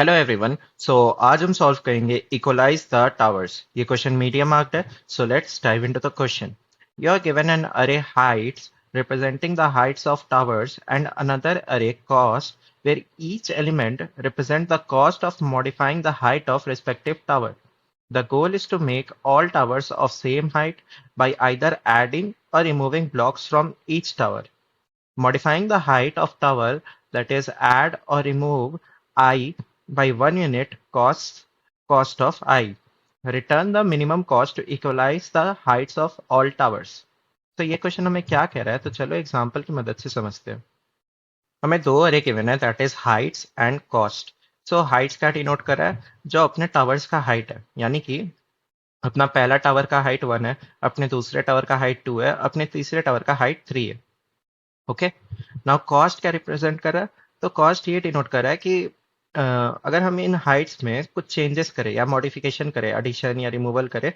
Hello everyone. आज हम solve करेंगे इक्वलाइज द टावर्स। ये क्वेश्चन मीडियम मार्क्ड है। So let's dive into the question. You are given an array heights representing the heights of towers and another array cost where each element represent the cost of modifying the height of respective tower. The goal is to make all towers of same height by either adding or removing blocks from each tower. Modifying the height of tower, that is add or remove I by 1 unit cost of I. Return the minimum cost to equalize the heights of all towers. तो ये question हमें क्या कह रहा है, तो चलो example की मदद से समझते हैं। हमें दो अरे गिवन है, that is Heights and cost. So Heights क्या डिनोट कर रहा है, जो अपने टावर्स का हाइट है, यानी कि अपना पहला टावर का हाइट 1 है, अपने दूसरे टावर का हाइट 2 है, अपने तीसरे टावर का हाइट 3 है। ओके। नाउ कॉस्ट क्या रिप्रेजेंट कर रहा है, तो कॉस्ट ये डिनोट कर रहा है कि अगर हम इन हाइट्स में कुछ चेंजेस करें या मॉडिफिकेशन करें, एडिशन या रिमूवल करें,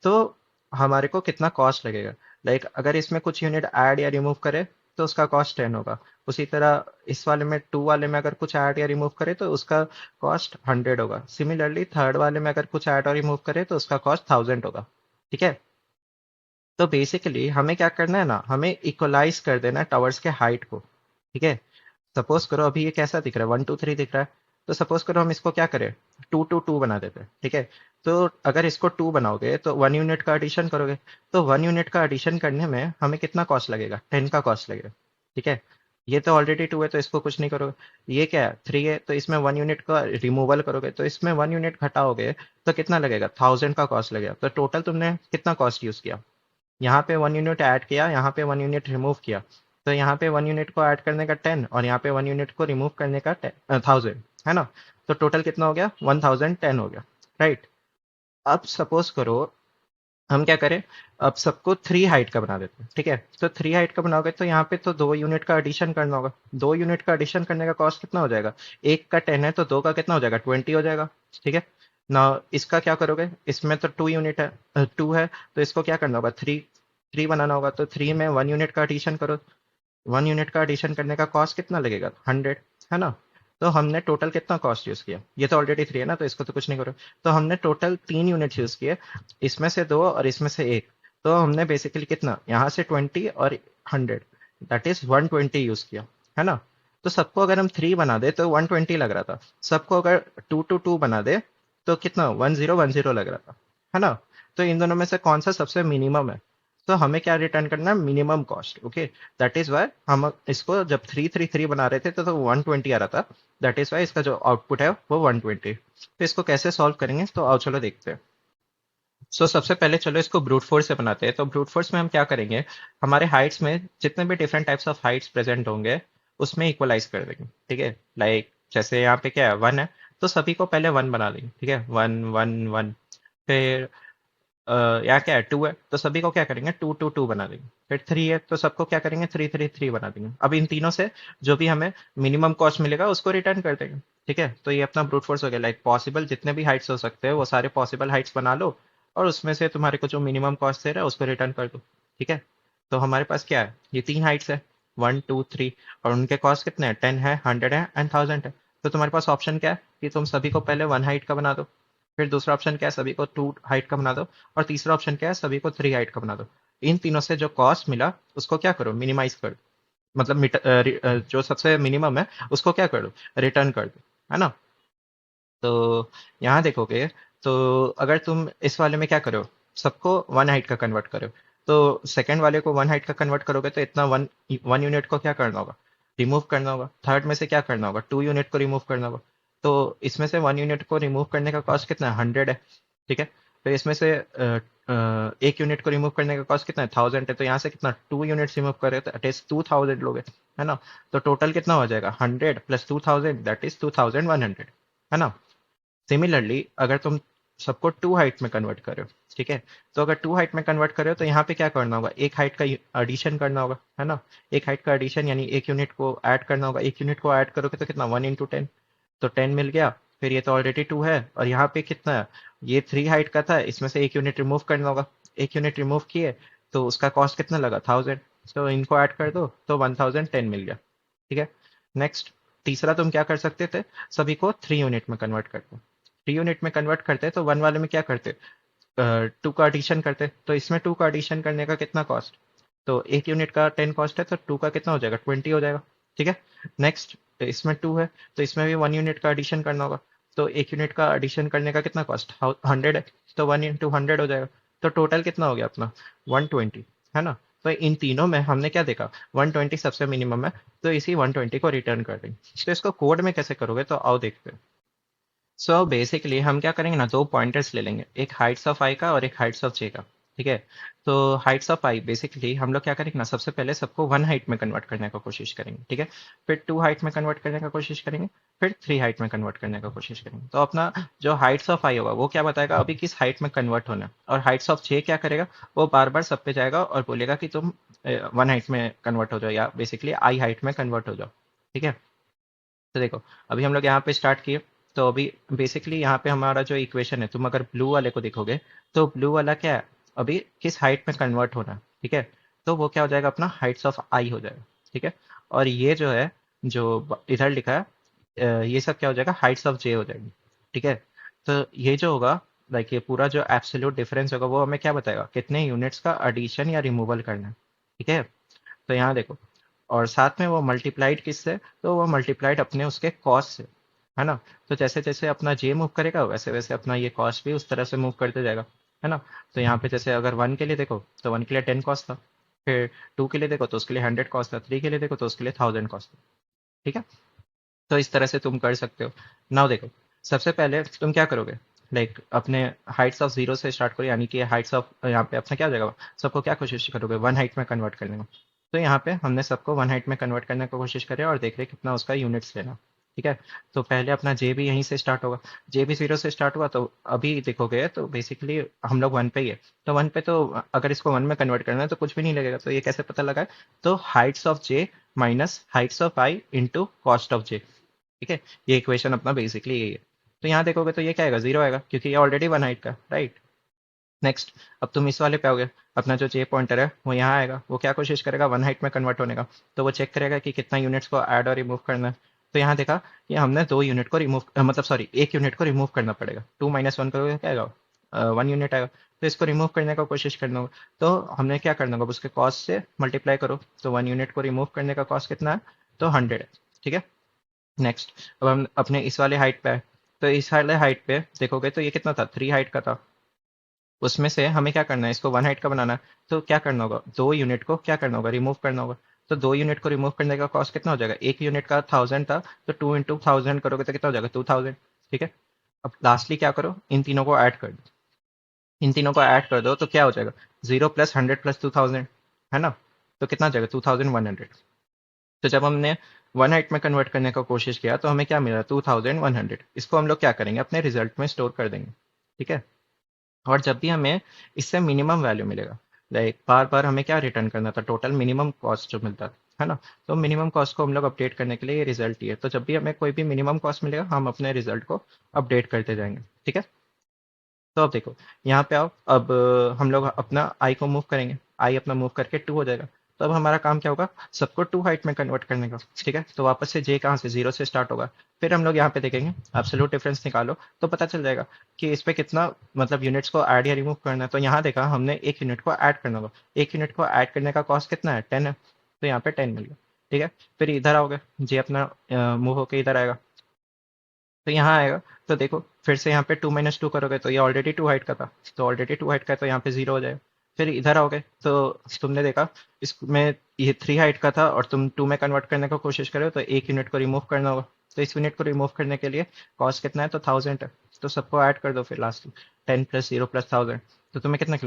तो हमारे को कितना कॉस्ट लगेगा। लाइक अगर इसमें कुछ यूनिट ऐड या रिमूव करें तो उसका कॉस्ट 10 होगा। उसी तरह इस वाले में 2 वाले में अगर कुछ ऐड या रिमूव करें तो उसका कॉस्ट 100 होगा। सिमिलरली थर्ड वाले में अगर कुछ ऐड और रिमूव करें तो उसका कॉस्ट 1000 होगा। ठीक है। तो बेसिकली हमें क्या करना है ना, हमें इक्वलाइज कर देना है टावर्स के हाइट को। ठीक है। सपोज करो अभी ये कैसा दिख रहा है, 1 2 3 दिख रहा है। तो सपोज करो हम इसको क्या करें, 2 2 2 बना देते हैं। ठीक है। तो अगर इसको 2 बनाओगे तो 1 यूनिट का एडिशन करोगे, तो 1 यूनिट का एडिशन करने में हमें कितना कॉस्ट लगेगा, 10 का कॉस्ट लगेगा। ठीक है। ये तो ऑलरेडी 2 है तो इसको कुछ नहीं करोगे। ये क्या है, 3 है, तो इसमें 1 यूनिट का रिमूवल करोगे तो इसमें 1 यूनिट घटाओगे तो कितना लगेगा, 1000 का कॉस्ट लगेगा। तो टोटल तुमने कितना कॉस्ट यूज किया, यहाँ पे 1 यूनिट ऐड किया, यहाँ पे 1 यूनिट रिमूव किया। तो यहाँ पे 1 यूनिट को ऐड करने का 10 और यहाँ पे 1 यूनिट को रिमूव करने का 1000, है ना। तो टोटल कितना हो गया, 1010 हो गया। राइट। अब सपोज करो हम क्या करें, अब सबको 3 हाइट का बना देते हैं। ठीक है। तो 3 हाइट का बनाओगे तो यहाँ पे तो 2 यूनिट का एडिशन करना होगा। 2 यूनिट का एडिशन करने का कॉस्ट कितना हो जाएगा, एक का 10 है तो दो का कितना हो जाएगा, 20 हो जाएगा। ठीक है ना। इसका क्या करोगे, इसमें तो 2 यूनिट है, 2 है, तो इसको क्या करना होगा, थ्री थ्री बनाना होगा। तो 3 में 1 यूनिट का एडिशन करो। 1 यूनिट का एडिशन करने का कॉस्ट कितना लगेगा, 100, है ना। तो हमने टोटल कितना कॉस्ट यूज किया, ये तो ऑलरेडी 3 है ना, तो इसको तो कुछ नहीं करो। तो हमने टोटल 3 यूनिट यूज किए, इसमें से 2 और इसमें से 1। तो हमने बेसिकली कितना, यहाँ से 20 और 100, दैट इज 120 यूज किया, है ना। तो सबको अगर हम 3 बना दे तो 120 लग रहा था। सबको अगर 2 2 2 बना दे तो कितना, 1010 लग रहा था, है ना। तो इन दोनों में से कौन सा सबसे मिनिमम है, तो हमें क्या रिटर्न करना है, minimum cost. Okay. That is why हम इसको जब 3 3 3 बना रहे थे तो 120 आ रहा था। दैट इज वाई इसका जो आउटपुट है वो 120। तो इसको कैसे सॉल्व करेंगे, तो आओ चलो देखते हैं। सबसे पहले चलो इसको ब्रूट फोर्स से बनाते हैं। तो ब्रूट फोर्स में हम क्या करेंगे, हमारे हाइट्स में जितने भी different types of Heights present होंगे उसमें इक्वलाइज कर देंगे। ठीक है। लाइक जैसे यहाँ पे क्या है, 1 है, तो सभी को पहले 1 बना देंगे। ठीक है, 1 1 1। फिर यहाँ क्या है, 2 है, तो सभी को क्या करेंगे, 2 2 2 बना देंगे। फिर 3 है तो सबको क्या करेंगे, 3 3 3 बना देंगे। अब इन तीनों से जो भी हमें मिनिमम कॉस्ट मिलेगा उसको रिटर्न कर देंगे। ठीक है। तो ये अपना ब्रूट फोर्स हो गया। लाइक पॉसिबल जितने भी हाइट्स हो सकते हैं वो सारे पॉसिबल हाइट्स बना लो और उसमें से तुम्हारे को जो मिनिमम कॉस्ट दे रहा है उसको रिटर्न कर दो। ठीक है। तो हमारे पास क्या है, ये 3 हाइट्स है, 1 2 3, और उनके कॉस्ट कितने हैं, 10 है, 100 है एंड 1000 है। तो तुम्हारे पास ऑप्शन क्या है कि तुम सभी को पहले 1 हाइट का बना दो, फिर दूसरा ऑप्शन क्या है, सभी को 2 हाइट का बना दो, और तीसरा ऑप्शन क्या है, सभी को 3 हाइट का बना दो। इन तीनों से जो कॉस्ट मिला उसको क्या करो, मिनिमाइज कर दो। मतलब जो सबसे मिनिमम है उसको क्या कर दो, रिटर्न कर दो, है ना। तो यहाँ देखोगे, तो अगर तुम इस वाले में क्या करो, सबको 1 हाइट का कन्वर्ट करो, तो सेकंड वाले को 1 हाइट का कन्वर्ट करोगे तो इतना 1 1 यूनिट को क्या करना होगा, रिमूव करना होगा। थर्ड में से क्या करना होगा, 2 यूनिट को रिमूव करना होगा। तो इसमें से 1 यूनिट को रिमूव करने का कॉस्ट कितना है, 100 है। ठीक है। फिर इसमें से 1 यूनिट को रिमूव करने का कॉस्ट कितना है, 1000 है। तो यहाँ से कितना, 2 यूनिट्स रिमूव करे तो एटलीस्ट 2000 लोगे, है ना। तो टोटल कितना हो जाएगा, 100 प्लस 2000, दैट इज 2100, है ना। सिमिलरली अगर तुम सबको 2 हाइट में कन्वर्ट करो, ठीक है, तो अगर 2 हाइट में कन्वर्ट करो तो यहाँ पे क्या करना होगा, 1 हाइट का एडिशन करना होगा, है ना। 1 हाइट का एडिशन यानी 1 यूनिट को ऐड करना होगा। 1 यूनिट को ऐड करोगे तो कितना, 1 × 10, तो 10 मिल गया। फिर ये तो ऑलरेडी 2 है, और यहाँ पे कितना है, ये 3 हाइट का था, इसमें से 1 यूनिट रिमूव करना होगा। 1 यूनिट रिमूव किए तो उसका कॉस्ट कितना लगा, 1000। तो इनको ऐड कर दो तो 1010 मिल गया। ठीक है। नेक्स्ट, तीसरा तुम क्या कर सकते थे, सभी को 3 यूनिट में कन्वर्ट करते, 3 यूनिट में कन्वर्ट करते तो वन वाले में क्या करते, 2 का एडिशन करते, तो इसमें 2 का एडिशन करने का कितना कॉस्ट, तो 1 यूनिट का 10 कॉस्ट है, तो 2 का कितना हो जाएगा, 20 हो जाएगा। ठीक है। नेक्स्ट, इसमें 2 है, तो इसमें भी 1 यूनिट का एडिशन करना होगा, तो 1 यूनिट का एडिशन करने का कितना कॉस्ट, 100 है, तो 1 इंटू 100 हो जाएगा। तो टोटल कितना हो गया अपना, 120, है ना। तो इन तीनों में हमने क्या देखा, 120 सबसे मिनिमम है, तो इसी 120 को रिटर्न कर देंगे। तो इसको कोड में कैसे करोगे, तो आओ देखते हैं। सो बेसिकली हम क्या करेंगे ना, दो पॉइंटर्स ले लेंगे, एक हाइट्स ऑफ आई का और एक हाइट्स ऑफ जे का। ठीक है। तो हाइट्स ऑफ आई बेसिकली हम लोग क्या करेंगे ना, सबसे पहले सबको 1 हाइट में कन्वर्ट करने का कोशिश करेंगे। ठीक है। फिर 2 हाइट में कन्वर्ट करने का कोशिश करेंगे, फिर 3 हाइट में कन्वर्ट करने का कोशिश करेंगे। तो अपना जो हाइट्स ऑफ आई होगा वो क्या बताएगा अभी किस हाइट में कन्वर्ट होना है, और हाइट्स ऑफ जे क्या करेगा, वो बार बार सब पे जाएगा और बोलेगा कि तुम 1 हाइट में कन्वर्ट हो जाओ, या बेसिकली आई हाइट में कन्वर्ट हो जाओ। ठीक है। तो देखो, अभी हम लोग यहाँ पे स्टार्ट किए, तो अभी बेसिकली यहाँ पे हमारा जो इक्वेशन है, तुम अगर ब्लू वाले को देखोगे, तो ब्लू वाला क्या है, अभी किस हाइट में कन्वर्ट होना है। ठीक है। तो वो क्या हो जाएगा, अपना हाइट्स ऑफ आई हो जाएगा। ठीक है। और ये जो है, जो इधर लिखा है, ये सब क्या हो जाएगा, हाइट्स ऑफ जे हो जाएगी। ठीक है। तो ये जो होगा, लाइक ये पूरा जो एब्सोल्यूट डिफरेंस होगा, वो हमें क्या बताएगा, कितने यूनिट्स का एडिशन या रिमूवल करना है। ठीक है। तो यहाँ देखो, और साथ में वो मल्टीप्लाइड किससे, तो वो मल्टीप्लाइड अपने उसके कॉस्ट से, है ना। तो जैसे जैसे अपना जे मूव करेगा, वैसे वैसे अपना ये कॉस्ट भी उस तरह से मूव करते जाएगा, है ना। तो यहाँ पे जैसे अगर 1 के लिए देखो, तो 1 के लिए 10 कॉस्ट था, फिर 2 के लिए देखो तो उसके लिए 100 कॉस्ट था, 3 के लिए देखो तो उसके लिए 1000 कॉस्ट था। ठीक है। तो इस तरह से तुम कर सकते हो। नाउ देखो, सबसे पहले तुम क्या करोगे, लाइक अपने हाइट्स ऑफ जीरो से स्टार्ट करो, यानी कि हाइट्स ऑफ, यहाँ पे अपना क्या हो जाएगा, सबको क्या कोशिश करोगे, 1 हाइट में कन्वर्ट करने का। तो यहाँ पे हमने सबको 1 हाइट में कन्वर्ट करने की कोशिश करी और देख रहे कितना उसका यूनिट्स लेना। ठीक है। तो पहले अपना जे भी यहीं से स्टार्ट होगा, जे भी जीरो से स्टार्ट हुआ, तो अभी देखोगे तो बेसिकली हम लोग 1 पे ही है, तो 1 पे तो अगर इसको 1 में कन्वर्ट करना है तो कुछ भी नहीं लगेगा, तो ये कैसे पता लगा है, तो heights of J minus heights of I into cost of J. ठीक है। ये इक्वेशन अपना बेसिकली यही है। तो यहाँ देखोगे तो ये क्या आएगा, जीरो आएगा, क्योंकि ये ऑलरेडी 1 हाइट का, राइट। नेक्स्ट, अब तुम इस वाले पे आओगे, अपना जो जे पॉइंटर है वो यहाँ आएगा, वो क्या कोशिश करेगा, 1 हाइट में कन्वर्ट होने का। तो वो चेक करेगा कि कितना यूनिट्स को ऐड और रिमूव करना है। तो यहाँ देखा कि हमने 2 यूनिट को रिमूव, मतलब सॉरी 1 यूनिट को रिमूव करना पड़ेगा, 2 - 1 करोगे क्या आएगा, 1 यूनिट आएगा। तो इसको रिमूव करने का कोशिश करना होगा, तो हमने क्या करना होगा, उसके कॉस्ट से मल्टीप्लाई करो, तो 1 यूनिट को रिमूव करने का कॉस्ट कितना है, तो 100 है। ठीक है। नेक्स्ट, अब हम अपने इस वाले हाइट पे आए, तो इस वाले हाइट पे देखोगे तो ये कितना था, 3 हाइट का था। उसमें से हमें क्या करना है, इसको 1 हाइट का बनाना है, तो क्या करना होगा, 2 यूनिट को क्या करना होगा, रिमूव करना होगा। तो 2 यूनिट को रिमूव करने का कॉस्ट कितना हो जाएगा, 1 यूनिट का 1000 था, तो 2 इंटू 1000 करोगे तो कितना हो जाएगा, 2000। ठीक है। अब लास्टली क्या करो, इन तीनों को ऐड कर दो, इन तीनों को ऐड कर दो तो क्या हो जाएगा, 0 + 100 + 2000, है ना। तो कितना हो जाएगा, 2100। तो जब हमने 1 हाइट में कन्वर्ट करने का कोशिश किया तो हमें क्या मिला, 2100। इसको हम लोग क्या करेंगे, अपने रिजल्ट में स्टोर कर देंगे। ठीक है। और जब भी हमें इससे मिनिमम वैल्यू मिलेगा, लाइक बार बार हमें क्या रिटर्न करना था, टोटल मिनिमम कॉस्ट जो मिलता है ना। तो मिनिमम कॉस्ट को हम लोग अपडेट करने के लिए ये रिजल्ट ही है, तो जब भी हमें कोई भी मिनिमम कॉस्ट मिलेगा हम अपने रिजल्ट को अपडेट करते जाएंगे। ठीक है। तो अब देखो, यहाँ पे आओ, अब हम लोग अपना आई को मूव करेंगे, आई अपना मूव करके 2 हो जाएगा। तो अब हमारा काम क्या होगा, सबको 2 हाइट में कन्वर्ट करने का। ठीक है। तो वापस से जे कहाँ से, जीरो से स्टार्ट होगा। फिर हम लोग यहाँ पे देखेंगे, एब्सोल्यूट डिफरेंस निकालो, तो पता चल जाएगा कि इस पे कितना, मतलब यूनिट्स को ऐड या रिमूव करना है। तो यहाँ देखा हमने 1 यूनिट को ऐड करना होगा, 1 यूनिट को ऐड करने का कॉस्ट कितना है, 10 है, तो यहाँ पे 10 मिल गया। ठीक है। फिर इधर आओगे, जे अपना मूव होके इधर आएगा, तो यहाँ आएगा, तो देखो फिर से यहाँ पे 2 - 2 करोगे तो ये ऑलरेडी 2 हाइट का था, तो ऑलरेडी 2 हाइट का है, तो यहाँ पे जीरो हो जाएगा। फिर इधर आओगे तो तुमने देखा इसमें ये 3 हाइट का था और तुम 2 में कन्वर्ट करने की कोशिश करो, तो 1 यूनिट को रिमूव करना होगा। तो इस यूनिट को रिमूव करने के लिए कॉस्ट कितना है, तो 1000 है। तो सबको ऐड कर दो फिर लास्ट, 10 + 0 + 1000, तो तुम्हें कितना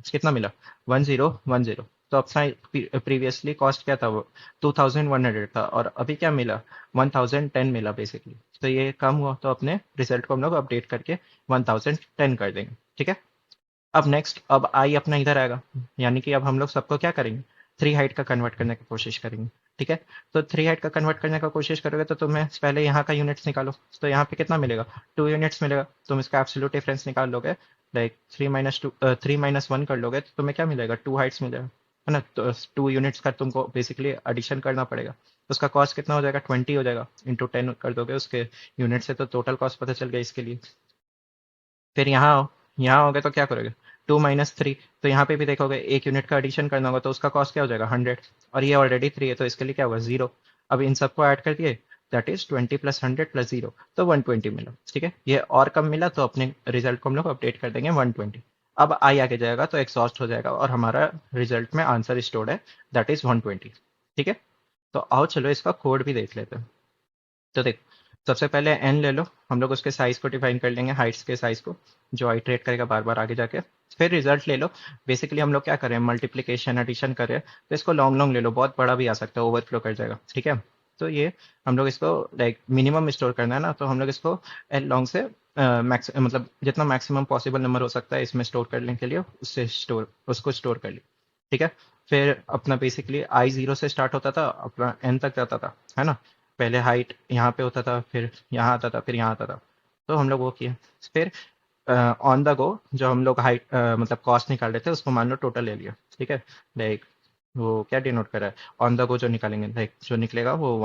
कितना मिला, 1010। तो अपना प्रीवियसली कॉस्ट क्या था, वो 2100 था, और अभी क्या मिला, 1010 मिला बेसिकली। तो ये कम हुआ, तो अपने रिजल्ट को हम लोग अपडेट करके 1010 कर देंगे। ठीक है। अब नेक्स्ट, अब आई अपना इधर आएगा, यानी कि अब हम लोग सबको क्या करेंगे, 3 हाइट का कन्वर्ट करने की कोशिश करेंगे। ठीक है। तो 3 हाइट का कन्वर्ट करने का कोशिश करोगे तो तुम्हें पहले यहाँ का यूनिट्स निकालो, तो यहाँ पे कितना मिलेगा, 2 यूनिट्स मिलेगा। तुम इसका एब्सोल्यूट डिफरेंस निकाल लोगे, लाइक 3 - 1 कर लोगे तो तुम्हें क्या मिलेगा, 2 हाइट्स मिलेगा, है ना। तो 2 यूनिट्स का तुमको बेसिकली एडिशन करना पड़ेगा। उसका कॉस्ट कितना हो जाएगा, 20 हो जाएगा, इंटू 10 कर दोगे उसके यूनिट से, तो टोटल कॉस्ट पता चल गया इसके लिए। फिर यहाँ आओ, यहाँ आओगे तो क्या करोगे, 2 - 3, तो यहाँ पे भी देखोगे एक यूनिट का एडिशन करना होगा, तो उसका कॉस्ट क्या हो जाएगा, 100, और ये ऑलरेडी 3 है तो इसके लिए क्या होगा, 0। अब इन सबको ऐड कर दिए, दैट इज 20 + 100 + 0, तो 120 मिला। ठीक है, ये और कम मिला तो अपने रिजल्ट को हम लोग अपडेट कर देंगे 120। अब आई आगे जाएगा तो एग्जॉस्ट हो जाएगा और हमारा रिजल्ट में आंसर स्टोर्ड है, दैट इज 120। ठीक है, तो आओ चलो इसका कोड भी देख लेते हैं। तो देख, सबसे पहले एन ले लो, हम लोग उसके साइज को डिफाइन कर लेंगे, हाइट्स के साइज को, जो आइट्रेट करेगा बार बार आगे जाके। फिर रिजल्ट ले लो, बेसिकली हम लोग क्या करें, मल्टीप्लीकेशन एडिशन करें, तो इसको लॉन्ग लॉन्ग ले लो, बहुत बड़ा भी आ सकता है, ओवरफ्लो कर जाएगा। ठीक है, तो ये हम लोग इसको लाइक मिनिमम स्टोर करना है ना, तो हम लोग इसको एल लॉन्ग से मैक्स मतलब जितना मैक्सिमम पॉसिबल नंबर हो सकता है इसमें स्टोर करने के लिए उससे स्टोर उसको स्टोर कर लिया। ठीक है, फिर अपना बेसिकली आई 0 से स्टार्ट होता था, अपना एन तक जाता था, है ना। पहले हाइट यहाँ पे होता था, फिर यहाँ आता था, फिर यहाँ आता था, तो हम लोग वो किए। फिर ऑन द गो जो हम लोग हाइट मतलब कॉस्ट निकाल रहे थे उसको मान लो टोटल ले लिया। ठीक है, लाइक वो क्या डिनोट कर रहा है, ऑन द गो जो निकालेंगे, लाइक जो निकलेगा वो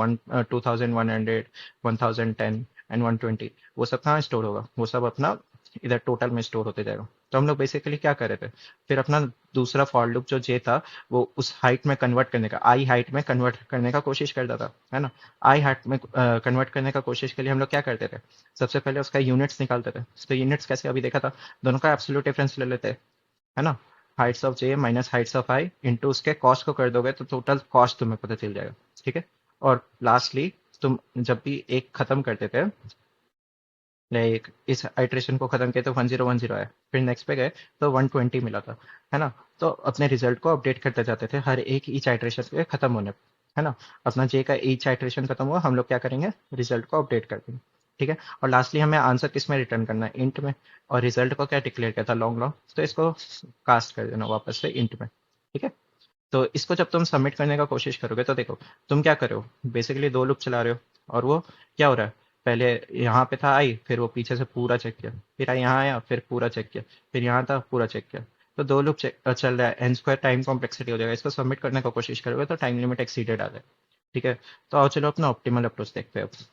2100, 1010 एंड 120, वो सब कहाँ स्टोर होगा, वो सब अपना इधर टोटल में स्टोर होते जाएगा। तो हम लोग बेसिकली क्या कर रहे थे, फिर अपना दूसरा फॉर लूप जो जे था वो उस हाइट में कन्वर्ट करने का, आई हाइट में कन्वर्ट करने का कोशिश करता था, है ना। आई हाइट में कन्वर्ट करने का कोशिश के लिए हम लोग क्या करते थे, सबसे पहले उसका यूनिट्स निकालते थे। तो यूनिट्स कैसे, अभी देखा था, दोनों का एब्सोल्यूट डिफरेंस ले लेते हैं, है ना। Heights of J minus heights of I into उसके कॉस्ट को कर दोगे तो टोटल कॉस्ट तुम्हें पता चल जाएगा। ठीक है, और लास्टली तुम जब भी एक खत्म करते थे, लाइक इस आइट्रेशन को खत्म किया तो 1010 आया, फिर नेक्स्ट पे गए तो 120 मिला था, है ना। तो अपने रिजल्ट को अपडेट करते जाते थे हर एक ईच आइट्रेशन के खत्म होने पे, है ना। अपना जे का ईच आइट्रेशन खत्म हुआ, हम लोग क्या करेंगे, रिजल्ट को अपडेट कर देंगे। ठीक है, और लास्टली हमें आंसर किस में रिटर्न करना है, इंट में, और रिजल्ट को क्या डिक्लेयर किया था, लॉन्ग लॉन्ग, तो इसको कास्ट कर देना वापस से इंट में। ठीक है, तो इसको जब तुम सबमिट करने का कोशिश करोगे तो देखो तुम क्या कर रहे हो, बेसिकली दो लूप चला रहे हो, और वो क्या हो रहा है, पहले यहाँ पे था आई, फिर वो पीछे से पूरा चेक किया, फिर आई यहाँ आया, फिर पूरा चेक किया, फिर यहाँ था पूरा चेक किया, तो दो लूप चल रहा है, एन स्क्वायर टाइम कॉम्प्लेक्सिटी हो जाएगा। इसको सबमिट करने का कोशिश करोगे तो टाइम लिमिट एक्सीडेड आ जाए। ठीक है, तो आओ चलो अपना ऑप्टिमल अप्रोच देखते हैं अब।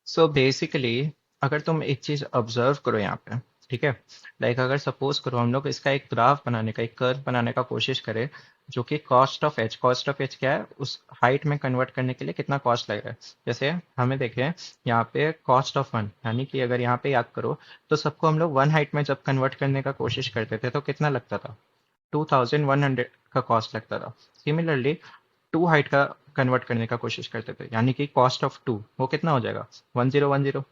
सो बेसिकली अगर तुम एक चीज ऑब्जर्व करो यहाँ पे, ठीक है, लाइक अगर सपोज करो हम लोग इसका एक ग्राफ बनाने का, एक कर्व बनाने का कोशिश करें, जो कि कॉस्ट ऑफ एच क्या है, उस हाइट में कन्वर्ट करने के लिए कितना कॉस्ट लगेगा। जैसे हमें देखें यहाँ पे कॉस्ट ऑफ वन, यानी कि अगर यहाँ पे याद करो तो सबको हम लोग वन हाइट में जब कन्वर्ट करने का कोशिश करते थे तो कितना लगता था, 2100 का कॉस्ट लगता था। सिमिलरली टू हाइट का कन्वर्ट करने का कोशिश करते थे, यानी कि कॉस्ट ऑफ टू वो कितना हो जाएगा, 1010।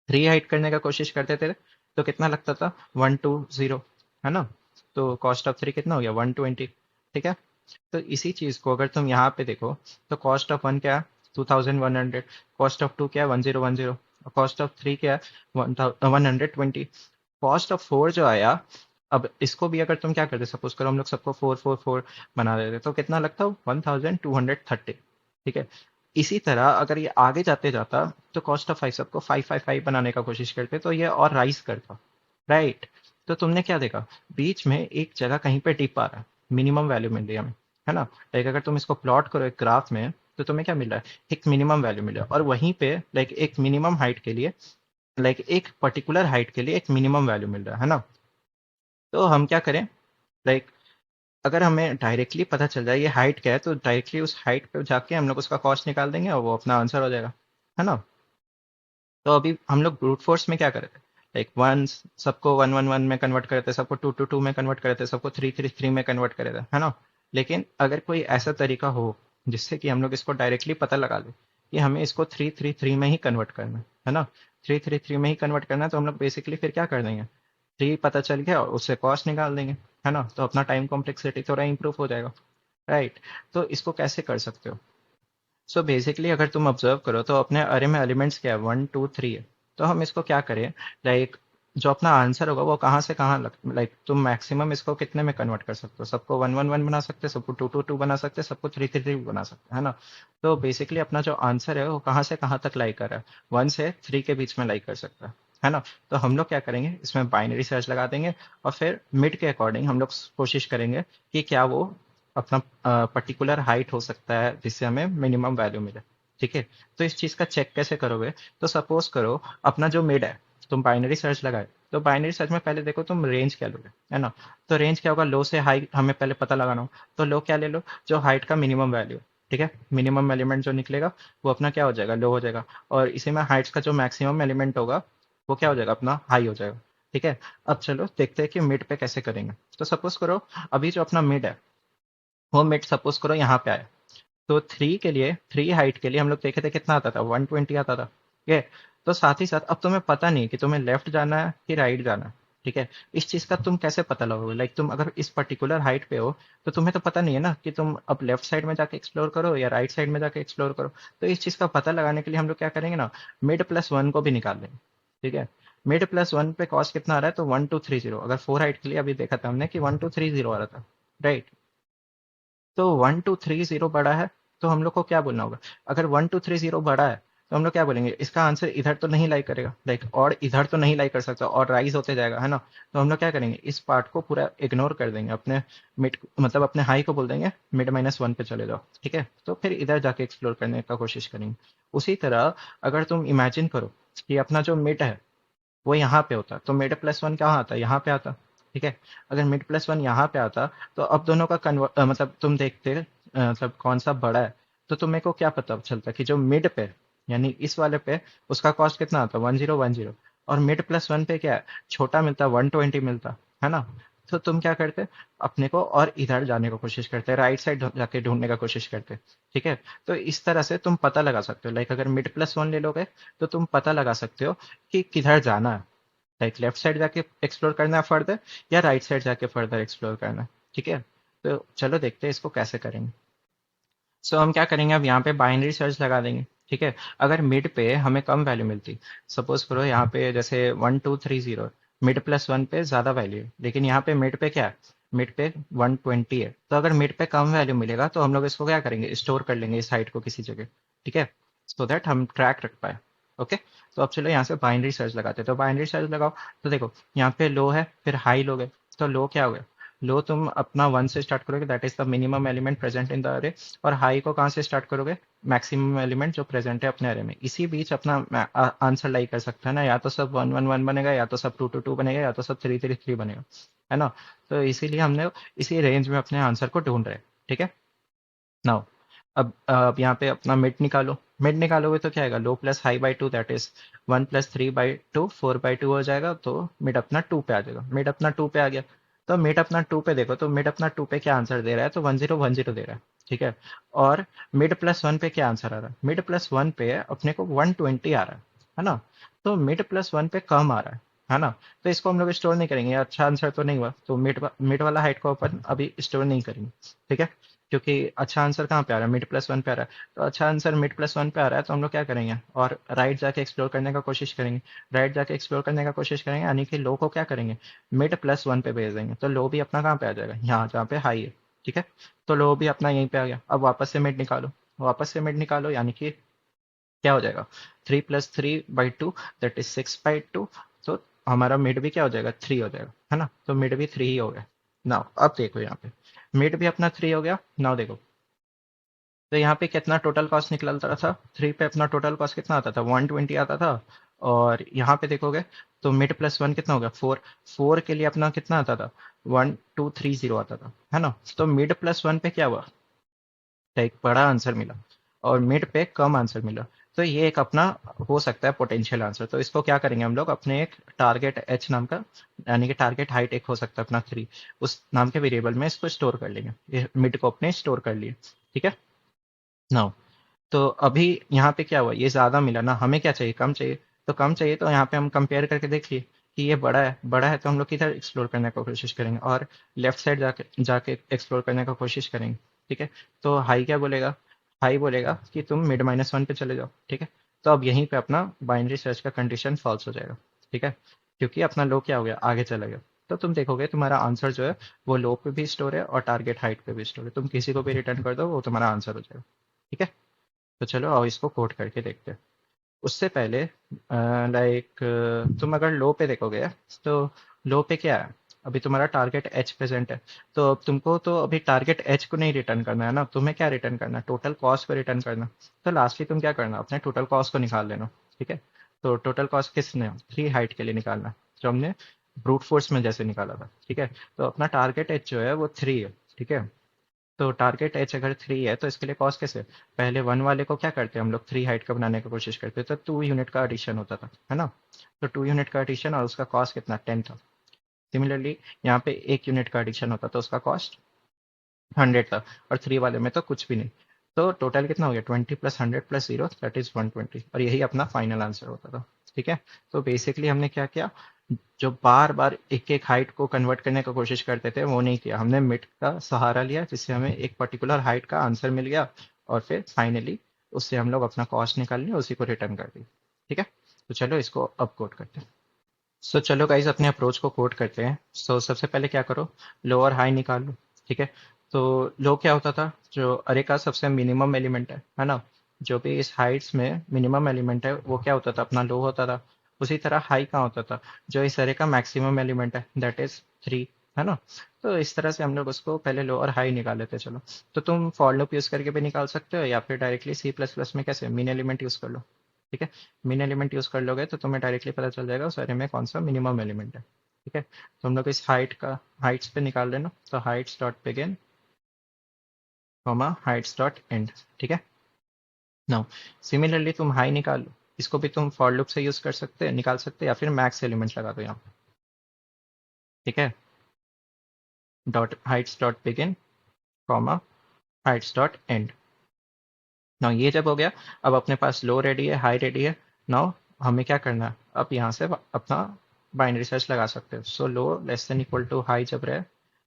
थ्री हाइट करने का कोशिश करते थे तो कितना लगता था, 120, है ना। तो कॉस्ट ऑफ थ्री कितना हो गया, 120। ठीक है, तो इसी चीज को अगर तुम यहाँ पे देखो तो कॉस्ट ऑफ वन क्या है, 2100, कॉस्ट ऑफ टू क्या है, 1010, कॉस्ट ऑफ थ्री क्या है, 120, कॉस्ट ऑफ फोर जो आया। अब इसको भी अगर तुम क्या करते, सपोज करो हम लोग सबको 444 बना देते तो कितना लगता, 1230। ठीक है, इसी तरह अगर ये आगे जाते जाता तो कॉस्ट ऑफ फाइव सबको 555 बनाने का कोशिश करते तो ये और राइज करता, राइट। तो तुमने क्या देखा, बीच में एक जगह कहीं पे डिप आ रहा है, मिनिमम वैल्यू मिल रही है हमें, है ना। लाइक अगर तुम इसको प्लॉट करो एक ग्राफ में तो तुम्हें क्या मिल रहा है, एक मिनिमम वैल्यू मिल रहा है, और वहीं पे लाइक एक मिनिमम हाइट के लिए, लाइक एक पर्टिकुलर हाइट के लिए एक मिनिमम वैल्यू मिल रहा है ना। तो हम क्या करें, लाइक अगर हमें डायरेक्टली पता चल जाए ये हाइट क्या है तो डायरेक्टली उस हाइट पे जाके हम लोग उसका कॉस्ट निकाल देंगे और वो अपना आंसर हो जाएगा, है ना। तो अभी हम लोग ब्रूट फोर्स में क्या करे थे, लाइक वन सबको 111 में कन्वर्ट करे थे, सबको 222 में कन्वर्ट करे थे, सबको 333 में कन्वर्ट करे थे, है ना। लेकिन अगर कोई ऐसा तरीका हो जिससे कि हम लोग इसको डायरेक्टली पता लगा ले कि हमें इसको 333 में ही कन्वर्ट करना है ना, 333 में ही कन्वर्ट करना है, तो हम लोग बेसिकली फिर क्या कर देंगे, थ्री पता चल गया और उससे कॉस्ट निकाल देंगे, है ना। तो अपना टाइम कॉम्प्लेक्सिटी थोड़ा इंप्रूव हो जाएगा, राइट। तो इसको कैसे कर सकते हो, सो बेसिकली अगर तुम ऑब्जर्व करो तो अपने अरे में एलिमेंट्स क्या है, 1 2 3 है। तो हम इसको क्या करें, लाइक जो अपना आंसर होगा वो कहाँ से कहाँ लाइक तुम मैक्सिमम इसको कितने में कन्वर्ट कर सकते हो, सबको 1 1 1 बना सकते हैं, सबको 2 2 2 बना सकते हैं, सबको 3 3 3 बना सकते हैं, है ना। तो बेसिकली अपना जो आंसर है वो कहाँ से कहाँ तक लाई कर रहा है, 1 से 3 के बीच में लाई कर सकता है ना। तो हम लोग क्या करेंगे, इसमें बाइनरी सर्च लगा देंगे और फिर मिड के अकॉर्डिंग हम लोग कोशिश करेंगे कि क्या वो अपना पर्टिकुलर हाइट हो सकता है जिससे हमें मिनिमम वैल्यू मिले। ठीक है, तो इस चीज़ का चेक कैसे करोगे? तो सपोज करो अपना जो मिड है, तुम बाइनरी सर्च लगाए, तो बाइनरी सर्च में पहले देखो तुम रेंज क्या लोगे, है ना? तो रेंज क्या होगा, लो से हाई हमें पहले पता लगाना हो, तो लो क्या ले लो, जो हाइट का मिनिमम वैल्यू। ठीक है, मिनिमम एलिमेंट जो निकलेगा वो अपना क्या हो जाएगा, लो हो जाएगा। और इसी में हाइट्स का जो मैक्सिमम एलिमेंट होगा वो क्या हो जाएगा, अपना हाई हो जाएगा। ठीक है, अब चलो देखते हैं कि मिड पे कैसे करेंगे। तो सपोज करो अभी जो अपना मिड है वो मिड सपोज करो यहाँ पे आया, तो थ्री के लिए, थ्री हाइट के लिए हम लोग देखे थे कितना आता था, 120 आता था। ठीक है, तो साथ ही साथ अब तुम्हें पता नहीं कि तुम्हें लेफ्ट जाना है कि राइट जाना है। ठीक है, इस चीज का तुम कैसे पता लगाओगे, लाइक तुम अगर इस पर्टिकुलर हाइट पे हो तो तुम्हें तो पता नहीं है ना कि तुम अब लेफ्ट साइड में जाके एक्सप्लोर करो या राइट साइड में जाके एक्सप्लोर करो। तो इस चीज का पता लगाने के लिए हम लोग क्या करेंगे ना, मिड प्लस वन को भी निकाल लेंगे। ठीक है, मिड प्लस वन पे कॉस्ट कितना आ रहा है, तो 1230। अगर फोर हाइट के लिए अभी देखा था हमने कि 1230 आ रहा था, राइट? तो 1230 बड़ा है, तो हम लोग को क्या बोलना होगा, अगर 1230 बड़ा है तो हम लोग क्या बोलेंगे, इसका आंसर इधर तो नहीं लाई करेगा, लाइक और इधर तो नहीं लाई कर सकता और राइज होते जाएगा, है ना? तो हम लोग क्या करेंगे, इस पार्ट को पूरा इग्नोर कर देंगे, अपने मिड मतलब अपने हाई को बोल देंगे मिड माइनस वन पे चले जाओ। ठीक है, तो फिर इधर जाके एक्सप्लोर करने का कोशिश करेंगे। उसी तरह अगर तुम इमेजिन करो कि अपना जो मिड है वो यहाँ पे होता, तो मिड प्लस वन कहाँ आता, यहाँ पे आता। ठीक है, अगर मिड प्लस वन यहाँ पे आता तो अब दोनों का मतलब तुम देखते मतलब कौन सा बड़ा है, तो तुम्हें को क्या पता चलता कि जो मिड पे यानी इस वाले पे उसका कॉस्ट कितना आता, 1010। और मिड प्लस वन पे क्या है, छोटा मिलता, 120 मिलता, है ना? तो तुम क्या करते, अपने को और इधर जाने की कोशिश करते, राइट साइड जाके ढूंढने का कोशिश करते। ठीक है, तो इस तरह से तुम पता लगा सकते हो, लाइक अगर मिड प्लस वन ले लोगे तो तुम पता लगा सकते हो कि किधर जाना है, लाइक लेफ्ट साइड जाके एक्सप्लोर करना है फर्दर या राइट साइड जाके फर्दर एक्सप्लोर करना है। ठीक है, तो चलो देखते हैं इसको कैसे करेंगे। सो हम क्या करेंगे, अब यहाँ पे बाइनरी सर्च लगा देंगे। ठीक है, अगर मिड पे हमें कम वैल्यू मिलती, सपोज करो यहाँ पे जैसे 1230, मिड प्लस वन पे ज्यादा वैल्यू है लेकिन यहाँ पे मिड पे क्या है, मिड पे 120 है, तो अगर मिड पे कम वैल्यू मिलेगा तो हम लोग इसको क्या करेंगे, स्टोर कर लेंगे इस हाइट को किसी जगह। ठीक है, सो दैट हम ट्रैक रख पाए। ओके, तो अब चलो यहाँ से बाइनरी सर्च लगाते हैं, तो बाइनरी सर्च लगाओ। तो देखो यहाँ पे लो है, फिर हाई लो गए, तो लो क्या हो गया, लो तुम अपना वन से स्टार्ट करोगे, that is the minimum element present in the अरे। और हाई को कहाँ से स्टार्ट करोगे, मैक्सिमम एलिमेंट जो प्रेजेंट है अपने अरे में। इसी बीच अपना आंसर लाई कर सकता है ना, या तो सब वन वन वन बनेगा, या तो सब टू टू टू बनेगा, या तो सब थ्री थ्री थ्री बनेगा, है ना? तो इसीलिए हमने इसी रेंज में अपने आंसर को ढूंढ रहे हैं। ठीक है, नाउ अब यहाँ पे अपना मिड निकालो। मिड निकालोगे तो क्या आएगा, low plus high by two, that is 1 + 3/2, 4/2 हो जाएगा, तो मिड अपना टू पे आ जाएगा। मिड अपना टू पे आ गया, तो मिड अपना टू पे देखो, तो मिड अपना टू पे क्या आंसर दे रहा है, तो 1010 दे रहा है। ठीक है, और मिड प्लस वन पे क्या आंसर आ रहा है, मिड प्लस वन पे अपने को 120 आ रहा है ना? तो मिड प्लस वन पे कम आ रहा है ना? तो इसको हम लोग स्टोर नहीं करेंगे, अच्छा आंसर तो नहीं हुआ, तो मिड मिड वाला हाइट को अपन अभी स्टोर नहीं करेंगे। ठीक है, क्योंकि अच्छा आंसर कहाँ पे आ रहा है, मिड प्लस वन पे आ रहा है, तो अच्छा आंसर मिड प्लस वन पे आ रहा है, तो हम लोग क्या करेंगे, और राइट जाके एक्सप्लोर करने का कोशिश करेंगे। राइट जाके एक्सप्लोर करने का कोशिश करेंगे यानी कि लो को क्या करेंगे, मिड प्लस वन पे भेज देंगे, तो लो भी अपना कहाँ पे आ जाएगा, यहाँ जहाँ पे हाई है। ठीक है, तो लो भी अपना यहीं पे आ गया। अब वापस से मिड निकालो, वापस से मिड निकालो, यानी कि क्या हो जाएगा, 3 + 3/2, दैट इज 6/2। तो हमारा मिड भी क्या हो जाएगा, थ्री हो जाएगा, है ना? तो मिड भी थ्री ही हो गया। नाउ अब देखो यहाँ पे मिड भी अपना थ्री हो गया। नाउ देखो, तो यहाँ पे कितना टोटल कॉस्ट निकलता था, थ्री पे अपना टोटल कॉस्ट कितना आता था, 120 आता था। और यहाँ पे देखोगे तो मिड प्लस वन कितना हो गया, फोर। फोर के लिए अपना कितना आता था, 1230 आता था, है ना? तो मिड प्लस वन पे क्या हुआ, एक बड़ा आंसर मिला, और मिड पे कम आंसर मिला। तो ये एक अपना हो सकता है पोटेंशियल आंसर। तो इसको क्या करेंगे हम लोग, अपने एक टारगेट एच नाम का, यानी कि टारगेट हाइट एक हो सकता है अपना थ्री, उस नाम के वेरिएबल में इसको स्टोर कर लेंगे। ये मिड को अपने स्टोर कर लिए। ठीक है, नाउ तो अभी यहाँ पे क्या हुआ, ये ज्यादा मिला ना, हमें क्या चाहिए, कम चाहिए। तो कम चाहिए, तो यहाँ पे हम कंपेयर करके देखिए कि ये बड़ा है, बड़ा है, तो हम लोग किधर एक्सप्लोर करने का कोशिश करेंगे, और लेफ्ट साइड जाके जाके एक्सप्लोर करने का कोशिश करेंगे। ठीक है, तो हाई क्या बोलेगा, हाई बोलेगा कि तुम मिड माइनस वन पे चले जाओ। ठीक है, तो अब यहीं पे अपना बाइनरी सर्च का कंडीशन फॉल्स हो जाएगा। ठीक है, क्योंकि अपना लो क्या हो गया, आगे चला गया। तो तुम देखोगे तुम्हारा आंसर जो है वो लो पे भी स्टोर है और टारगेट हाइट पे भी स्टोर है, तुम किसी को भी रिटर्न कर दो वो तुम्हारा आंसर हो जाएगा। ठीक है, तो चलो अब इसको कोड करके देखते हैं। उससे पहले लाइक तुम अगर लो पे देखोगे तो लो पे क्या है, अभी तुम्हारा टारगेट एच प्रेजेंट है, तो अब तुमको तो अभी टारगेट एच को नहीं रिटर्न करना है ना, तुम्हें क्या रिटर्न करना है, टोटल कॉस्ट को रिटर्न करना। तो लास्टली तुम क्या करना, अपने टोटल कॉस्ट को निकाल लेना। ठीक है, तो टोटल कॉस्ट किसने, थ्री हाइट के लिए निकालना है, जो हमने ब्रूट फोर्स में जैसे निकाला था। ठीक है, तो अपना टारगेट एच जो है वो थ्री है। ठीक है, तो टारगेट एच अगर थ्री है तो इसके लिए कॉस्ट कैसे, पहले वन वाले को क्या करते हैं हम लोग, थ्री हाइट का बनाने की कोशिश करते तो टू यूनिट का एडिशन होता था, है ना। तो टू यूनिट का एडिशन और उसका कॉस्ट कितना, टेन था। सिमिलरली यहाँ पे एक यूनिट का एडिशन होता तो उसका कॉस्ट हंड्रेड था, और थ्री वाले में तो कुछ भी नहीं। तो टोटल कितना हो गया, twenty plus hundred plus zero, that is 120, और यही अपना फाइनल आंसर होता था। ठीक है, तो बेसिकली हमने क्या किया, जो बार बार एक एक हाइट को कन्वर्ट करने की कोशिश करते थे वो नहीं किया, हमने मिड का सहारा लिया जिससे हमें एक पर्टिकुलर हाइट का आंसर मिल गया, और फिर फाइनली उससे हम लोग अपना कॉस्ट निकाल लिया, उसी को रिटर्न कर दी। ठीक है, तो चलो इसको अब कोड करते हैं। सो चलो गाइज अपने अप्रोच को कोड करते हैं। सो सबसे पहले क्या करो, लो और हाई निकाल लो। ठीक है, तो लो क्या होता था, जो अरे का सबसे मिनिमम एलिमेंट है ना, जो भी इस हाइट्स में मिनिमम एलिमेंट है वो क्या होता था, अपना लो होता था। उसी तरह हाई कहाँ होता था, जो इस अरे का मैक्सिमम एलिमेंट है, दैट इज थ्री, है ना। तो इस तरह से हम लोग उसको पहले लो और हाई निकाल लेते हैं। चलो, तो तुम फॉर लूप यूज करके भी निकाल सकते हो, या फिर डायरेक्टली सी प्लस प्लस में कैसे मिन एलिमेंट यूज कर लो। ठीक है, मिन एलिमेंट यूज कर लोगे तो तुम्हें डायरेक्टली पता चल जाएगा उस एरे में कौन सा मिनिमम एलिमेंट है। ठीक है, तो हम लोग इस हाइट का हाइट्स पे निकाल लेना, तो Heights dot begin comma Heights dot and. ठीक है, नाउ सिमिलरली तुम हाई निकालो, इसको भी तुम फॉर लूप से यूज कर सकते हैं, निकाल सकते हैं, या फिर मैक्स एलिमेंट लगा दो यहाँ पे। ठीक है, dot Heights dot begin comma Heights dot and. Now ये जब हो गया, अब अपने पास लो रेडी है, हाई रेडी है। नाउ हमें क्या करना है, अब यहाँ से अपना बाइनरी सर्च लगा सकते हो। So low less than equal to high जब रहे,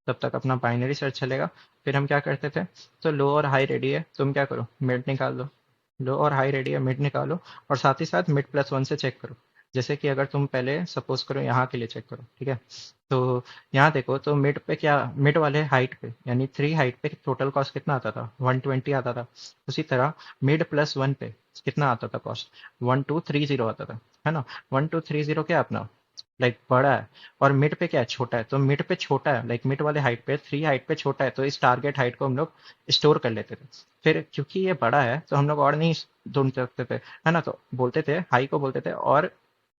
तब तक अपना बाइनरी सर्च चलेगा। फिर हम क्या करते थे, तो लो और हाई रेडी है, तुम क्या करो, मिड निकाल दो। लो और हाई रेडी है, मिड निकालो, और साथ ही साथ मिड प्लस वन से चेक करो। जैसे कि अगर तुम पहले सपोज करो यहाँ के लिए चेक करो। ठीक है, तो यहाँ देखो, तो मिड पे क्या, मिड वाले हाइट पे यानी थ्री हाइट पे टोटल कॉस्ट कितना आता था, 120 आता था। उसी तरह मिड प्लस वन पे कितना आता था कॉस्ट, 1230 आता था, है ना। 1230 क्या है अपना, लाइक बड़ा है, और मिड पे क्या है, छोटा है। तो मिड पे छोटा है, लाइक मिड वाले हाइट पे, थ्री हाइट पे छोटा है, तो इस टारगेट हाइट को हम लोग स्टोर कर लेते थे। फिर क्योंकि ये बड़ा है तो हम लोग और नहीं ढूंढ सकते थे, है ना, तो बोलते थे हाई को बोलते थे, और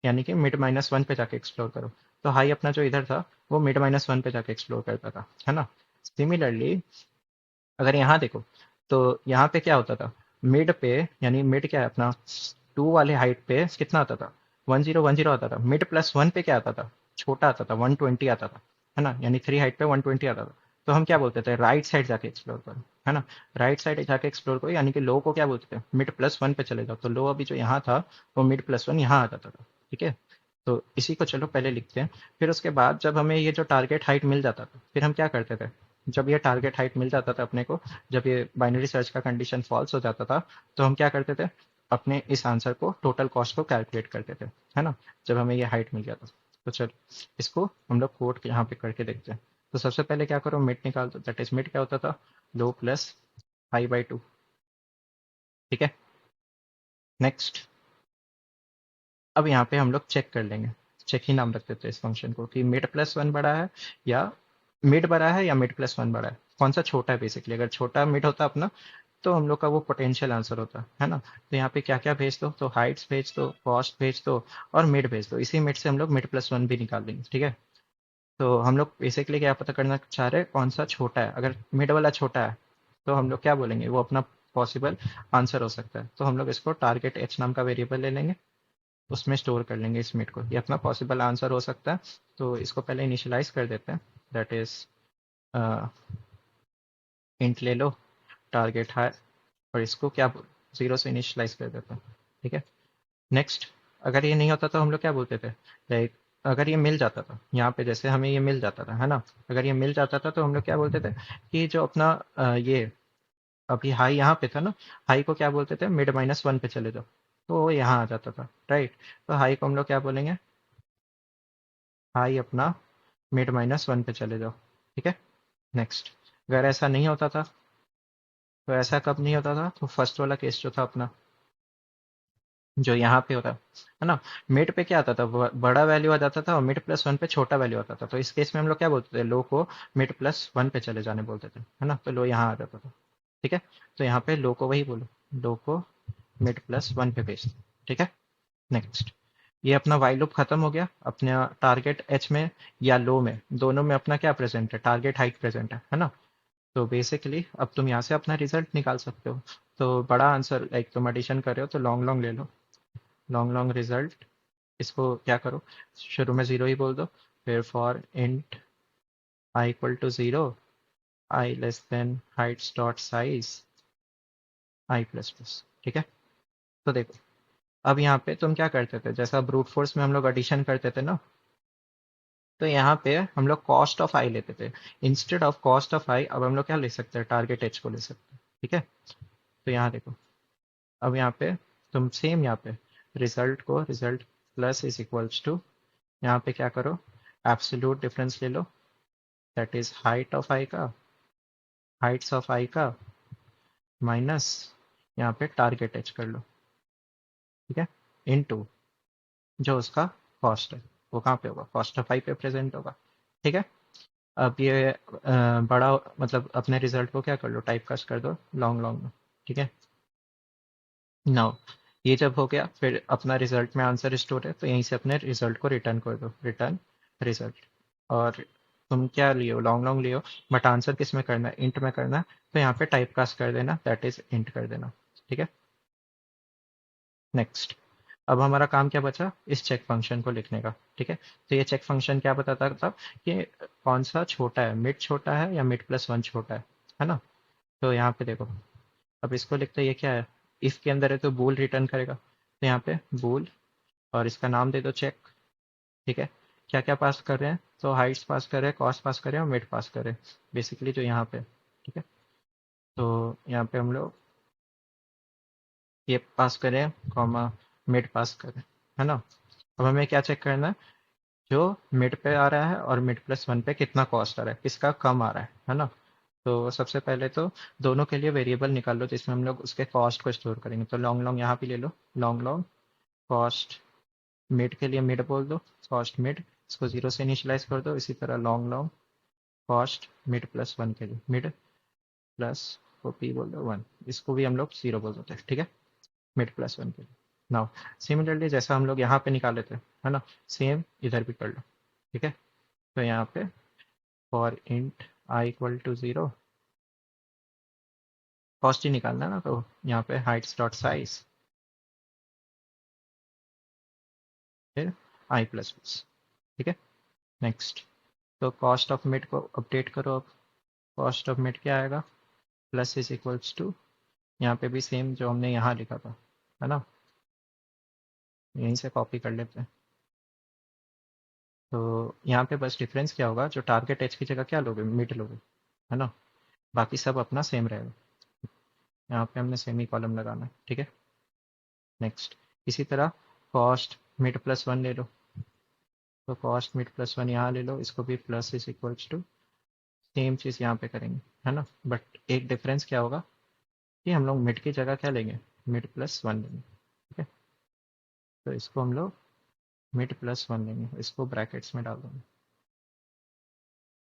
यानी कि मिड माइनस वन पे जाके एक्सप्लोर करो। तो हाई अपना जो इधर था वो मिड माइनस वन पे जाके एक्सप्लोर करता था, है ना। सिमिलरली अगर यहाँ देखो, तो यहाँ पे क्या होता था, मिड पे, यानी मिड क्या है अपना, टू वाले हाइट पे कितना आता था, 1010 आता था। मिड प्लस वन पे क्या आता था, छोटा आता था, 120 आता था, है ना, यानी थ्री हाइट पे 120 आता था। तो हम क्या बोलते थे, राइट साइड जाके एक्सप्लोर करो, है ना। राइट साइड जाके एक्सप्लोर करो, यानी कि लो को क्या बोलते थे, मिड प्लस वन पे चले जाओ। तो लो अभी जो यहाँ था वो मिड प्लस वन यहाँ आ जाता था। ठीक है, तो इसी को चलो पहले लिखते हैं। फिर उसके बाद जब हमें ये जो टारगेट हाइट मिल जाता था, फिर हम क्या करते थे, जब ये टारगेट हाइट मिल जाता था अपने को, जब ये बाइनरी सर्च का कंडीशन फॉल्स हो जाता था, तो हम क्या करते थे, अपने इस आंसर को टोटल कॉस्ट को कैलकुलेट करते थे, है ना, जब हमें ये हाइट मिल जाता था। तो चलो इसको हम लोग कोड यहाँ पे करके देखते हैं। तो सबसे पहले क्या करो, मिड निकाल दो, दैट इज मिड क्या होता था, लो प्लस हाई बाई टू। ठीक है, नेक्स्ट। अब यहाँ पे हम लोग चेक कर लेंगे, चेक ही नाम रख देते हैं इस फंक्शन को, कि मिड प्लस वन बड़ा है या मिड बड़ा है, या मिड प्लस वन बड़ा है, कौन सा छोटा है। बेसिकली अगर छोटा मिड होता अपना, तो हम लोग का वो पोटेंशियल आंसर होता है ना। तो यहाँ पे क्या क्या भेज दो, तो हाइट्स भेज दो, कॉस्ट भेज दो, और मिड भेज दो। इसी मिड से हम लोग मिड प्लस वन भी निकाल देंगे। ठीक है, तो हम लोग बेसिकली क्या पता करना चाह रहे हैं, कौन सा छोटा है। अगर मिड वाला छोटा है तो हम लोग क्या बोलेंगे, वो अपना पॉसिबल आंसर हो सकता है। तो हम लोग इसको टारगेट एच नाम का वेरिएबल ले लेंगे, उसमें स्टोर कर लेंगे इस मिड को, ये अपना पॉसिबल आंसर हो सकता है। तो इसको पहले इनिशियलाइज कर देते हैं, दैट इज इंट ले लो, टारगेट है, और इसको क्या जीरो से इनिशियलाइज कर देते हैं। ठीक है, नेक्स्ट। अगर ये नहीं होता तो हम लोग क्या बोलते थे, लाइक अगर ये मिल जाता था यहाँ पे, जैसे हमें ये मिल जाता था, है ना, अगर ये मिल जाता था तो हम लोग क्या बोलते थे, कि जो अपना ये अभी हाई यहाँ पे था ना, हाई को क्या बोलते थे, मिड माइनस वन पे चले जाओ, तो वो यहाँ आ जाता था, राइट। तो हाई को हम लोग क्या बोलेंगे, हाई अपना मिड माइनस वन पे चले जाओ। ठीक है, नेक्स्ट। अगर ऐसा नहीं होता था, तो ऐसा कब नहीं होता था, तो फर्स्ट वाला केस जो था अपना, जो यहाँ पे होता है ना, मिड पे क्या आता था, बड़ा वैल्यू आ जाता था और मिड प्लस वन पे छोटा वैल्यू आता था, तो इस केस में हम लोग क्या बोलते थे, लो को मिड प्लस वन पे चले जाने बोलते थे, है ना, तो लो यहाँ आ जाता था। ठीक है, तो यहाँ पे लो को वही बोलो, लो को मिड प्लस वन पे भेज दो। ठीक है, नेक्स्ट, ये अपना वाइल लूप खत्म हो गया। अपने टारगेट एच में या लो में, दोनों में अपना क्या प्रेजेंट है, टारगेट हाइट प्रेजेंट है ना। तो बेसिकली अब तुम यहाँ से अपना रिजल्ट निकाल सकते हो। तो बड़ा आंसर, लाइक तुम एडिशन कर रहे हो तो लॉन्ग लॉन्ग ले लो, लॉन्ग लॉन्ग रिजल्ट। इसको क्या करो, शुरू में ज़ीरो ही बोल दो, फिर for int I equal to zero, I less than heights dot size I plus plus. ठीक है, तो देखो, अब यहाँ पे तुम क्या करते थे, जैसा ब्रूट फोर्स में हम लोग एडिशन करते थे ना, तो यहाँ पे हम लोग कॉस्ट ऑफ आई लेते थे। इंस्टेड ऑफ कॉस्ट ऑफ आई अब हम लोग क्या ले सकते हैं, टारगेट एच को ले सकते हैं। ठीक है, तो यहाँ देखो, अब यहाँ पे तुम सेम यहाँ पे रिजल्ट को, result plus is equals to, यहाँ पे क्या करो, एब्सोल्यूट डिफरेंस ले लो, that is height of I का, हाइट्स ऑफ आई का माइनस यहाँ पे टारगेट एच कर लो। ठीक है, इनटू जो उसका कॉस्ट है, वो कहाँ पे होगा, कॉस्ट ऑफ आई पे प्रेजेंट होगा। ठीक है, अब ये बड़ा मतलब अपने रिजल्ट को क्या कर लो, टाइप कास्ट कर दो लॉन्ग लॉन्ग में। ठीक है, नाउ ये जब हो गया, फिर अपना रिजल्ट में आंसर स्टोर है, तो यहीं से अपने रिजल्ट को रिटर्न कर दो, रिटर्न रिजल्ट। और तुम क्या लियो, लॉन्ग लॉन्ग लियो, बट आंसर किस में करना है, इंट में करना है, तो यहाँ पे टाइप कास्ट कर देना, दैट इज इंट कर देना। ठीक है, नेक्स्ट, अब हमारा काम क्या बचा, इस चेक फंक्शन को लिखने का। ठीक है, तो ये चेक फंक्शन क्या बताता था कि कौन सा छोटा है, मिड छोटा है या मिड प्लस वन छोटा है ना। तो यहाँ पे देखो, अब इसको लिखते हैं, ये क्या है, इफ के अंदर है तो बूल रिटर्न करेगा, तो यहाँ पे बूल, और इसका नाम दे दो चेक। ठीक है, क्या क्या पास कर रहे हैं, तो हाइट्स पास कर रहे हैं, कॉस्ट पास कर रहे हैं और मिड पास कर रहे हैं, बेसिकली जो यहाँ पे। ठीक है, तो यहाँ पे हम लोग ये पास करें, कॉमा मिड पास करें, है ना। अब हमें क्या चेक करना है, जो मिड पे आ रहा है और मिड प्लस वन पे कितना कॉस्ट आ रहा है, किसका कम आ रहा है ना। तो सबसे पहले तो दोनों के लिए वेरिएबल निकाल लो जिसमें हम लोग उसके कॉस्ट को स्टोर करेंगे, तो लॉन्ग लॉन्ग यहाँ पे ले लो, लॉन्ग लॉन्ग कॉस्ट, मिड के लिए मिड बोल दो, कॉस्ट मिड, इसको जीरो से इनिशियलाइज कर दो। इसी तरह long long cost mid plus one के लिए, मिड प्लस को पी बोल दो वन, इसको भी हम लोग जीरो बोल देते हैं। ठीक है, मिड प्लस वन के लिए। नाउ सिमिलरली जैसा हम लोग यहाँ पे निकाले थे, है ना, सेम इधर भी कर लो। ठीक है, तो यहाँ पे for int I equal to zero, cost ही निकालना है ना, तो यहाँ पे हाइट्स डॉट साइज, फिर आई प्लस प्लस। ठीक है, नेक्स्ट, तो कॉस्ट ऑफ मिड को अपडेट करो। अब कॉस्ट ऑफ मिड क्या आएगा, प्लस इज इक्वल्स टू, यहाँ पे भी सेम जो हमने यहाँ लिखा था, है ना, यहीं से कॉपी कर लेते हैं। तो यहाँ पे बस डिफरेंस क्या होगा, जो टारगेट एच की जगह क्या लोगे, मिड लोगे, है ना, बाकी सब अपना सेम रहेगा। यहाँ पे हमने सेमी कॉलम लगाना है। ठीक है, नेक्स्ट, इसी तरह कॉस्ट मिड प्लस वन ले लो, तो कॉस्ट मिड प्लस वन यहाँ ले लो, इसको भी plus is equals to, same चीज़ यहाँ पे करेंगे, है ना, बट एक डिफरेंस क्या होगा कि हम लोग मिड की जगह क्या लेंगे, मिड प्लस वन लेंगे। ठीक है, तो इसको हम लोग मिड प्लस वन लेंगे, इसको ब्रैकेट्स में डाल देंगे।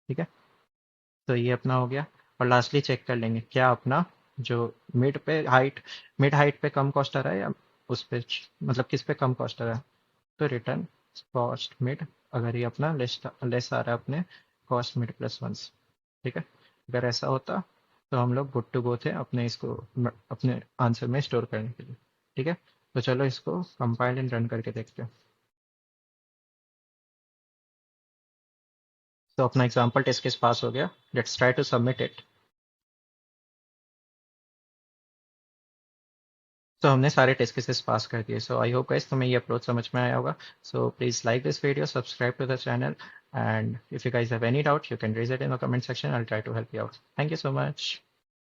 ठीक है, तो ये अपना हो गया। और लास्टली चेक कर लेंगे क्या अपना जो मिड पे हाइट, मिड हाइट पे कम कॉस्ट आ रहा है या उस पे मतलब किस पे कम कॉस्ट आ रहा है, तो रिटर्न कॉस्ट मिड, अगर ये अपना लेस लेस आ रहा है अपने कॉस्ट मिड प्लस वन से। ठीक है, अगर ऐसा होता तो हम लोग गुड टू गो थे अपने इसको अपने आंसर में स्टोर करने के लिए। ठीक है, तो चलो इसको कंपाइल एंड रन करके देखते हैं। तो अपना एग्जाम्पल टेस्ट केस पास हो गया, let's try to submit it. तो हमने सारे टेस्ट केसेस पास कर दिए। सो आई होप गाइस तुम्हें ये अप्रोच समझ में आया होगा। So please like this video, subscribe to the channel, and if you guys have any doubt you can raise it in the comment section. I'll try to help you out. Thank you so much.